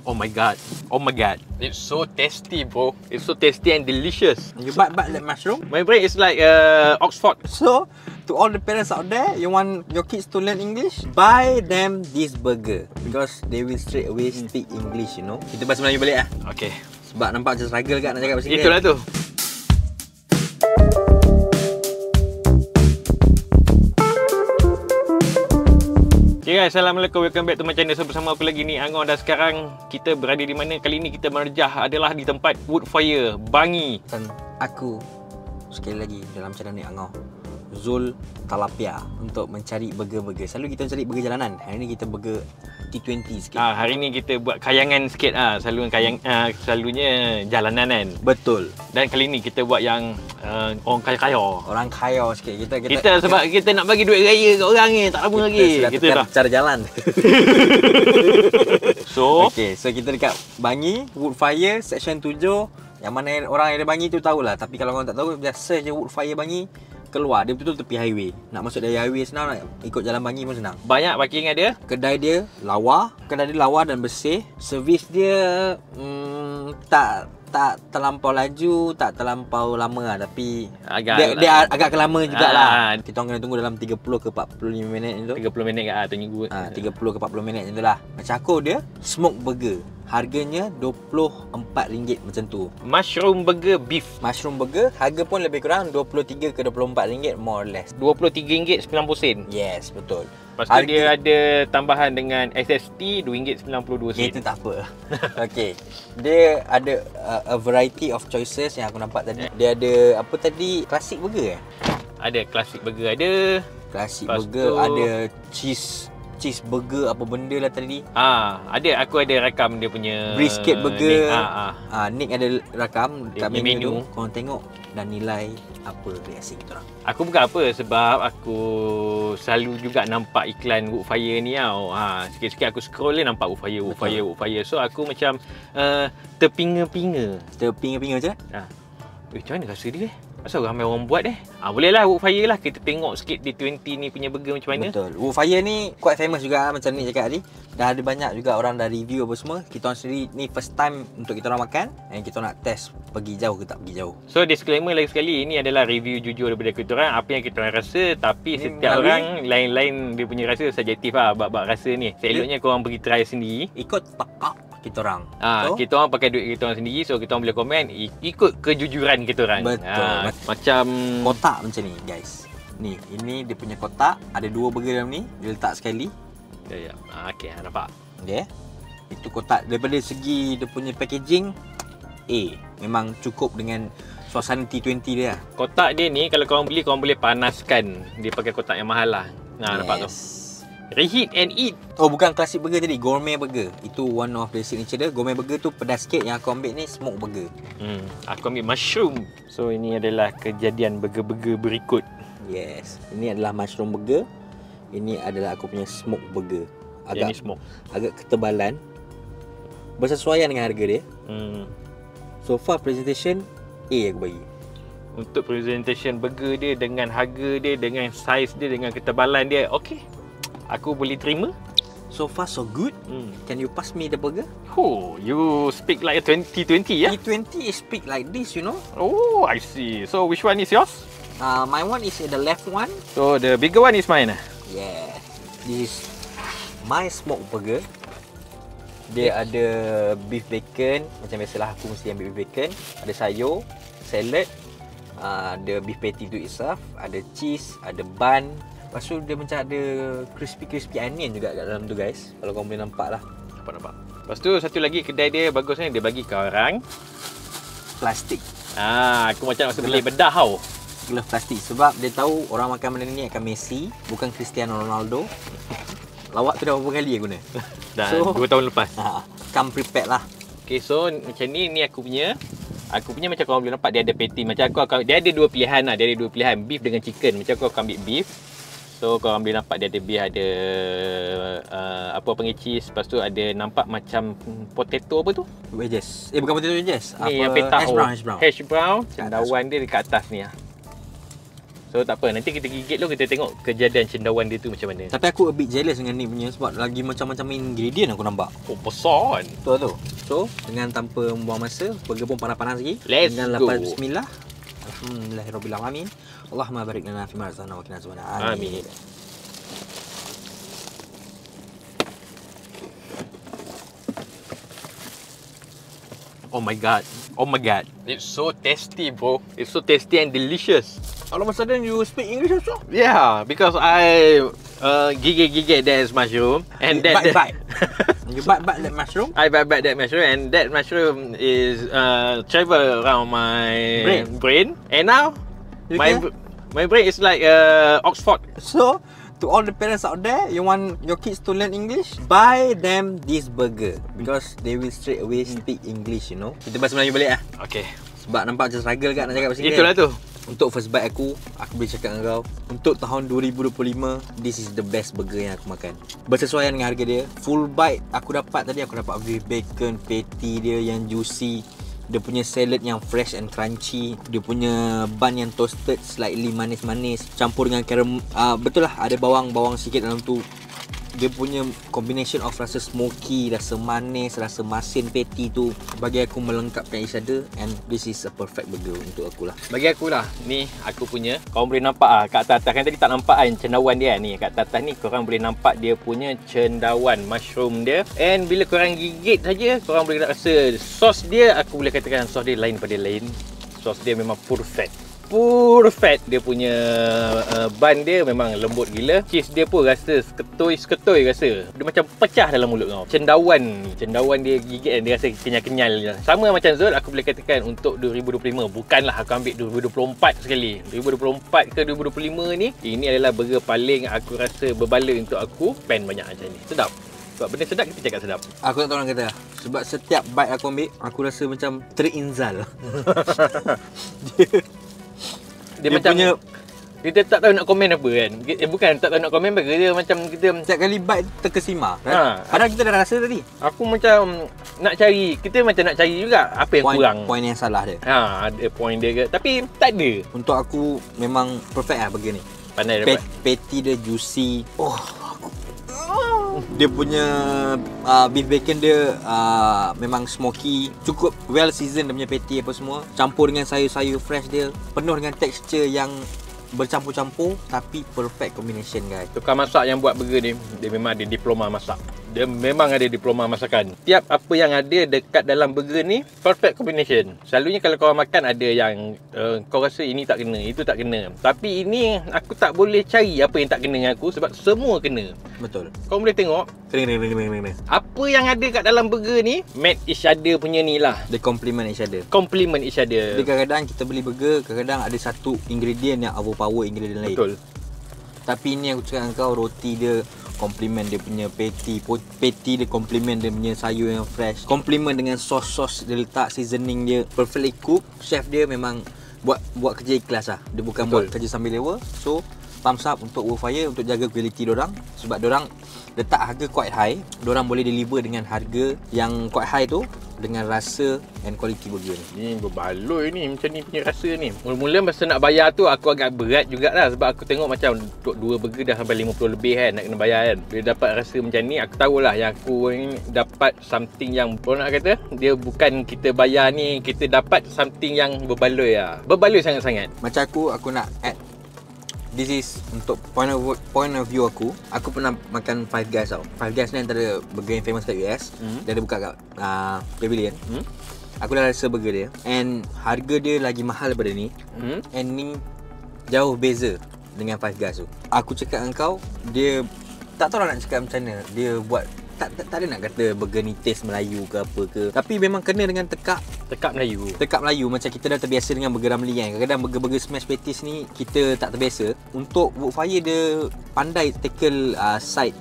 Oh my god. Oh my god. It's so tasty, bro. It's so tasty and delicious. You bite like mushroom? My brain is like Oxford. So, to all the parents out there, you want your kids to learn English? Buy them this burger because they will straight away speak English, you know. Kita bahasa Melayu balik lah. Okay. Sebab nampak macam struggle kat nak cakap bahasa Inggeris. Itulah tu. Okay guys, Assalamualaikum, welcome back to my channel. So bersama aku lagi ni Angor, dan sekarang kita berada di mana? Kali ni kita merjah adalah di tempat Woodfire, Bangi. Dan aku sekali lagi dalam channel ni Angor, Zul Talapia, untuk mencari burger-burger. Selalu kita cari burger jalanan. Hari ni kita burger T20 sikit. Hari ni kita buat kayangan sikit selalunya jalanan kan. Betul. Dan kali ni kita buat yang orang kaya-kaya. Orang kaya sikit. Kita sebab kita nak bagi duit raya kat orang ni, tak lama lagi. Kita dah cara jalan. So kita dekat Bangi, Woodfire, Section 7. Yang mana orang yang ada Bangi tu tahulah. Tapi kalau orang tak tahu, just search je Woodfire Bangi. Keluar, dia betul-betul tepi highway. Nak masuk dari highway senang, nak ikut jalan Bangi pun senang. Banyak parking ada. Kedai dia lawa. Kedai dia lawa dan bersih. Servis dia tak terlampau laju, tak terlampau lama lah. Tapi dia agak lama jugalah. Kita orang kena tunggu dalam 30 ke 45 minit tu. 30 minit kat tunggu. 30 ke 40 minit macam tu lah. Macam aku dia smoke burger. Harganya RM24 macam tu. Mushroom burger beef. Mushroom burger harga pun lebih kurang RM23 ke RM24 more or less. RM23.90. Yes, betul. Lepas tu dia ada tambahan dengan SST RM2.92. Itu tak apa. Okey. Dia ada a variety of choices yang aku nampak tadi. Dia ada apa tadi? Classic burger Ada classic burger ada. Classic burger ada cheeseburger apa benda lah tadi. Ada, aku ada rakam dia punya brisket burger. Nick. Nick ada rakam kat menu tu. Korang tengok dan nilai apa reaksi kita orang. Aku bukan apa sebab aku selalu juga nampak iklan Woodfire ni tau. Sikit-sikit aku scroll dia nampak Woodfire. So aku macam terpinga-pinga macam macam mana rasa dia? Asal ramai orang buat boleh lah Woodfire lah. Kita tengok sikit D20 ni punya burger macam mana. Betul. Woodfire ni quite famous juga macam ni cakap tadi. Dah ada banyak juga orang dah review apa semua. Kita orang sendiri ni first time untuk kita orang makan. Dan kita nak test pergi jauh ke tak pergi jauh. So disclaimer lagi sekali, ini adalah review jujur daripada kita orang. Apa yang kita orang rasa. Tapi setiap orang lain-lain dia punya rasa subjektif lah. Bab-bab rasa ni. Seloknya korang pergi try sendiri. Ikut pakak kita orang. Kita orang pakai duit kita orang sendiri. So kita orang boleh komen ikut kejujuran kita orang. Betul. Macam kotak macam ni guys. Ni, ini dia punya kotak. Ada 2 burger dalam ni. Dia letak sekali. Okey, nampak. Okay. Itu kotak. Daripada segi dia punya packaging, memang cukup dengan suasana T20 dia. Kotak dia ni kalau korang beli, korang boleh panaskan. Dia pakai kotak yang mahal lah. Nampak tu. Reheat and eat. Oh, bukan classic burger tadi, gourmet burger. Itu one of the signature dia. Gourmet burger tu pedas sikit. Yang aku ambil ni smoke burger. Aku ambil mushroom. So ini adalah kejadian burger-burger berikut. Yes. Ini adalah mushroom burger. Ini adalah aku punya smoke burger. Agak ketebalan. Bersesuaian dengan harga dia. So far presentation aku bagi. Untuk presentation burger dia, dengan harga dia, dengan saiz dia, dengan ketebalan dia, okey. Aku boleh terima. So far so good. Can you pass me the burger? Oh, you speak like a 2020 T20 speak like this, you know. Oh, I see. So which one is yours? My one is the left one. So the bigger one is mine. Yeah. This is my smoke burger. Dia ada beef bacon. Macam biasalah aku mesti ambil beef bacon. Ada sayur, salad, ada beef patty to itself, ada cheese, ada bun. Lepas tu dia macam ada crispy onion juga kat dalam tu guys. Kalau korang boleh nampak lah. Nampak. Lepas tu satu lagi kedai dia bagusnya, dia bagi kau orang plastik. Aku macam nak beli bedah tau. Glove plastik. Sebab dia tahu orang makan benda ni akan Messi, bukan Cristiano Ronaldo. Lawak tu dah berapa kali guna? Dah 2 tahun lepas. Come prepared lah. Okay, so macam ni aku punya. Aku punya macam korang boleh nampak dia ada patty. Macam dia ada 2 pilihan lah. Dia ada 2 pilihan, beef dengan chicken. Macam aku akan ambil beef. So korang boleh nampak dia ada beef, ada apa panggil cheese. Lepas tu ada nampak macam potato apa tu? Wedges. Bukan potato wedges. Ni yang petak hash brown. Hash brown. Cendawan dia dekat atas ni lah. So So tak apa, nanti kita gigit dulu, kita tengok kejadian cendawan dia tu macam mana. Tapi aku a bit jealous dengan ni punya sebab lagi macam-macam ingredient aku nampak. Oh, besar kan? Betul tu. So, dengan tanpa membuang masa, burger pun panas-panas lagi. Let's dengan go. lapan bismillah. Alhamdulillahirabbil Allahumma barik lana fi ma razaqtana wa qina azabannar. Amin. Oh my god. Oh my god. It's so tasty, bro. It's so tasty and delicious. All of a sudden you speak English also? Yeah, because I gigit that mushroom and Bite. You bite that mushroom? I bite that mushroom, and that mushroom is travel around my brain. And now You my brain is like Oxford. So, to all the parents out there, you want your kids to learn English? Buy them this burger because they will straight away speak English, you know. Kita bahasa Melayu balik lah. Okay. Sebab nampak macam struggle kat nak cakap bahasa Inggeris. Itulah tu. Untuk first bite aku boleh cakap dengan kau, untuk tahun 2025, this is the best burger yang aku makan. Bersesuaian dengan harga dia. Full bite aku dapat tadi, aku dapat beef bacon, patty dia yang juicy. Dia punya salad yang fresh and crunchy. Dia punya bun yang toasted slightly manis-manis, campur dengan caramel. Betul lah, ada bawang-bawang sikit dalam tu. Dia punya combination of rasa smoky, rasa manis, rasa masin patty tu bagi aku melengkapkan each other, and this is a perfect burger untuk aku lah. Bagi aku lah, ni aku punya. Korang boleh nampak ah kat atas kan, tadi tak nampak kan cendawan dia ni. Kat atas ni korang boleh nampak dia punya cendawan mushroom dia. And bila korang gigit saja, korang boleh rasa sos dia, aku boleh katakan sos dia lain pada lain. Sos dia memang perfect. Dia punya bun dia memang lembut gila. Cheese dia pun rasa seketoi rasa. Dia macam pecah dalam mulut kau. Cendawan dia gigit dan dia rasa kenyal-kenyal. Sama macam Zul, aku boleh katakan untuk 2025. Bukanlah aku ambil 2024 sekali. 2024 ke 2025 ni, ini adalah burger paling aku rasa berbaloi untuk aku. Spend banyak macam ni. Sedap. Sebab benda sedap, kita cakap sedap. Aku tak tahu orang kata. Sebab setiap bite aku ambil, aku rasa macam terinzal. Dia macam punya, kita tak tahu nak komen apa kan. Bukan tak tahu nak komen apa, dia macam kita setiap kali bite terkesima. Padahal kita dah rasa tadi. Aku macam nak cari, kita macam nak cari juga apa yang kurang. Point yang salah dia. Ada point dia ke, tapi tak ada. Untuk aku memang perfect lah burger ni. Pandai dapat. Patty dia juicy. Dia punya beef bacon dia memang smoky. Cukup well seasoned dia punya patty apa semua. Campur dengan sayur-sayur fresh dia. Penuh dengan texture yang bercampur-campur, tapi perfect combination guys. Tukang masak yang buat burger ni, dia memang ada diploma masak. Dia memang ada diploma masakan. Tiap apa yang ada dekat dalam burger ni, perfect combination. Selalunya kalau kau makan ada yang kau rasa ini tak kena, itu tak kena. Tapi ini aku tak boleh cari apa yang tak kena dengan aku sebab semua kena. Betul. Kau boleh tengok Kena. apa yang ada kat dalam burger ni, match each other punya ni lah. They complement each other. Complement each other. Jadi kadang-kadang kita beli burger, kadang-kadang ada satu ingredient yang overpower ingredient lain. Betul. Tapi ini aku cakap dengan kau, roti dia complement dia punya patty dia complement dia punya sayur yang fresh, complement dengan sos dia letak seasoning dia perfectly cooked. Chef dia memang buat kerja ikhlas lah. Dia bukan buat kerja sambil lewa. So thumbs up untuk Wolfire untuk jaga quality dorang, sebab dorang letak harga quite high. Dorang boleh deliver dengan harga yang quite high tu dengan rasa and quality burger ni. Ni berbaloi ni, macam ni punya rasa ni. Mula-mula masa nak bayar tu aku agak berat jugalah sebab aku tengok macam untuk 2 burger dah sampai 50 lebih kan nak kena bayar kan. Bila dapat rasa macam ni, aku tahulah yang aku ni dapat something yang orang nak kata, dia bukan kita bayar ni, kita dapat something yang berbaloi lah. Berbaloi sangat-sangat. Macam aku nak add, this is untuk point of view aku. Aku pernah makan Five Guys tau. Five Guys ni antara burger yang famous kat US. Dia ada buka kat Pavilion. Aku dah rasa burger dia, and harga dia lagi mahal daripada ni. And ni jauh beza dengan Five Guys tu. Aku cakap dengan kau, dia tak tahu lah nak cakap macam mana. Dia buat tak ada nak kata burger ni taste Melayu ke apa ke, tapi memang kena dengan tekak Melayu. Macam kita dah terbiasa dengan burger Ramly kan. Kadang-kadang burger smash patties ni kita tak terbiasa. Untuk Woodfire dia pandai tackle side,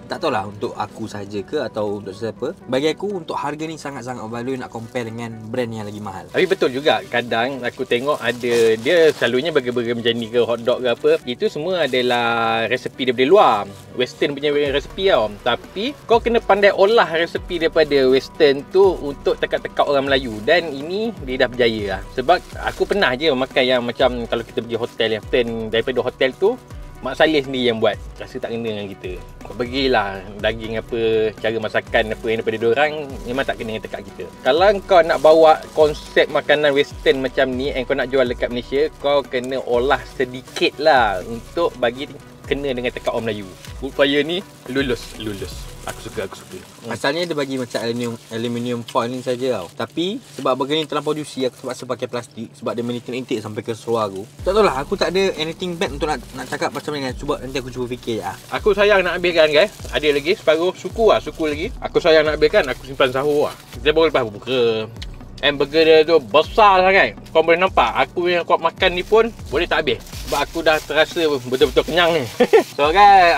tak tahulah untuk aku saja ke atau untuk siapa. Bagi aku untuk harga ni sangat-sangat berbaloi nak compare dengan brand yang lagi mahal. Tapi betul juga, kadang aku tengok ada dia selalunya burger-burger macam ni ke hotdog ke apa, itu semua adalah resepi daripada luar, western punya resepi tau. Tapi kau kena pandai olah resepi daripada western tu untuk tekak-tekak orang Melayu. Dan ini dia dah berjaya lah. Sebab aku pernah je makan yang macam kalau kita pergi hotel yang daripada hotel tu Mak Saleh sendiri yang buat. Rasa tak kena dengan kita. Kau pergilah daging apa, cara masakan apa yang daripada diorang memang tak kena dengan tekak kita. Kalau kau nak bawa konsep makanan western macam ni and kau nak jual dekat Malaysia, kau kena olah sedikit lah untuk bagi kena dengan tekak orang Melayu. Wood fire ni lulus. Aku suka. Asalnya dia bagi macam aluminium foil ni saja tau. Tapi sebab burger ni terlampau juicy, aku terpaksa pakai plastik sebab dia maintain intake sampai ke seluar aku. Tak tahulah, aku tak ada anything bad untuk nak cakap macam ni. Nanti aku cuba fikir je. Aku sayang nak habiskan guys. Ada lagi separuh suku lagi. Aku sayang nak habiskan, aku simpan sahur lah. Kita baru lepas buka. Burger dia tu besar sangat. Kau boleh nampak aku yang kuat makan ni pun boleh tak habis. Sebab aku dah terasa betul-betul kenyang ni. So guys,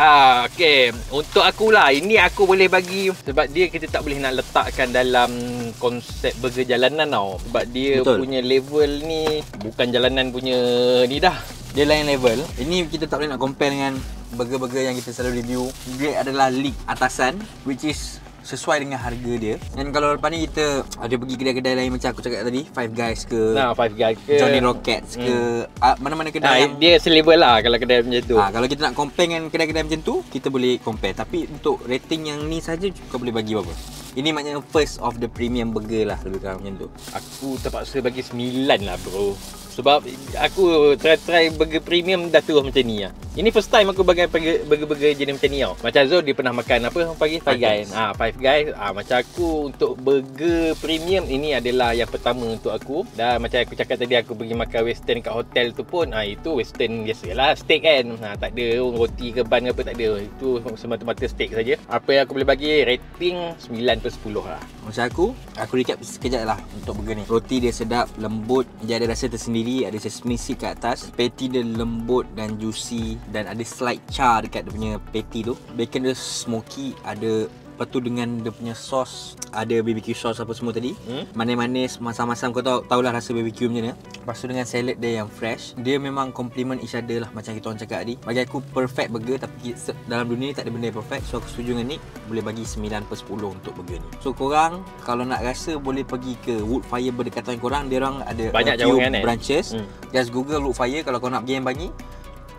okay. Untuk akulah, ini aku boleh bagi. Sebab dia kita tak boleh nak letakkan dalam konsep burger jalanan tau. Sebab dia betul. Punya level ni bukan jalanan punya ni dah. Dia lain level. Ini kita tak boleh nak compare dengan burger-burger yang kita selalu review. Dia adalah league atasan, which is sesuai dengan harga dia. Dan kalau lepas ni kita ada pergi kedai-kedai lain macam aku cakap tadi, Five Guys ke, Five Guys ke, Johnny Rockets ke, mana-mana kedai yang dia selevel lah kalau kedai macam tu. Kalau kita nak compare dengan kedai-kedai macam tu, kita boleh compare. Tapi untuk rating yang ni saja kau boleh bagi berapa? Ini maknanya first of the premium burger lah, lebih kurang macam tu. Aku terpaksa bagi 9 lah bro. Sebab aku try burger premium dah terus macam ni lah. Ini first time aku bagi burger jenis macam ni tau. Macam Zul dia pernah makan apa pagi? Five Guys. Five Guys. Macam aku untuk burger premium ini adalah yang pertama untuk aku. Dan macam aku cakap tadi, aku pergi makan western kat hotel tu pun itu western biasalah, steak kan. Tak ada roti ke ban ke apa, tak ada. Itu semata-mata steak saja. Apa yang aku boleh bagi rating 9/10 lah. Macam aku recap sekejap lah untuk burger ni. Roti dia sedap, lembut, dia ada rasa tersendiri, ada sesame seed kat atas. Patty dia lembut dan juicy dan ada slight char dekat dia punya patty tu. Bacon dia smoky, ada lepas tu dengan dia punya sauce, ada BBQ sauce apa semua tadi. Manis-manis, masam-masam, kau tahulah rasa BBQ macam mana. Lepas tu dengan salad dia yang fresh. Dia memang complement each other lah macam kita orang cakap tadi. Bagi aku perfect burger, tapi dalam dunia ni tak ada benda yang perfect. So aku setuju dengan Nick, boleh bagi 9/10 untuk burger ni. So korang kalau nak rasa boleh pergi ke Woodfire berdekatan korang. Dia orang ada banyak few branches. Just Google Woodfire. Kalau kau nak pergi yang Bangi,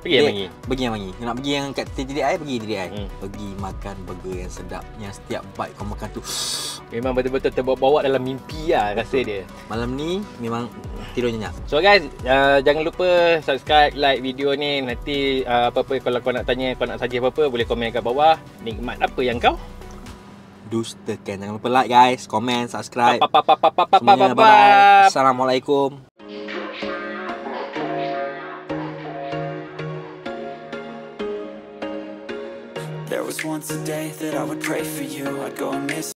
pergi yang Bangi. Nak pergi yang kat TDI, pergi TDI. Pergi makan burger yang sedap, yang setiap bite kau makan tu memang betul-betul terbawa-bawa dalam mimpi lah rasa dia. Malam ni memang tidur nyenyak. So guys, jangan lupa subscribe, like video ni. Nanti apa-apa kalau kau nak tanya, kau nak saja apa-apa, boleh komen kat bawah. Nikmat apa yang kau dustakan. Jangan lupa like guys, komen, subscribe. Semuanya bye-bye. Assalamualaikum. There was once a day that I would pray for you. I'd go and miss